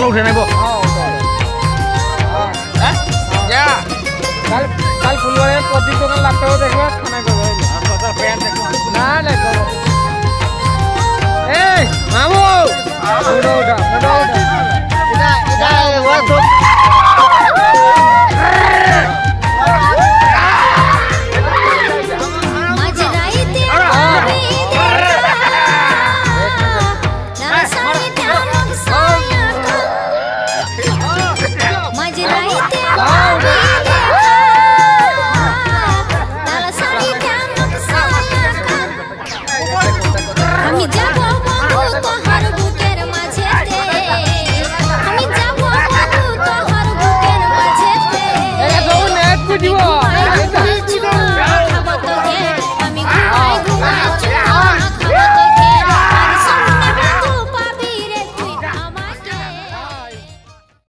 kalau udah naik, Bu. Ya. Kal fulware poti to kan laptop देखबा खाना करबो total fan देखबो ना देखो मामू उड़ा इधर वो तो Kami jago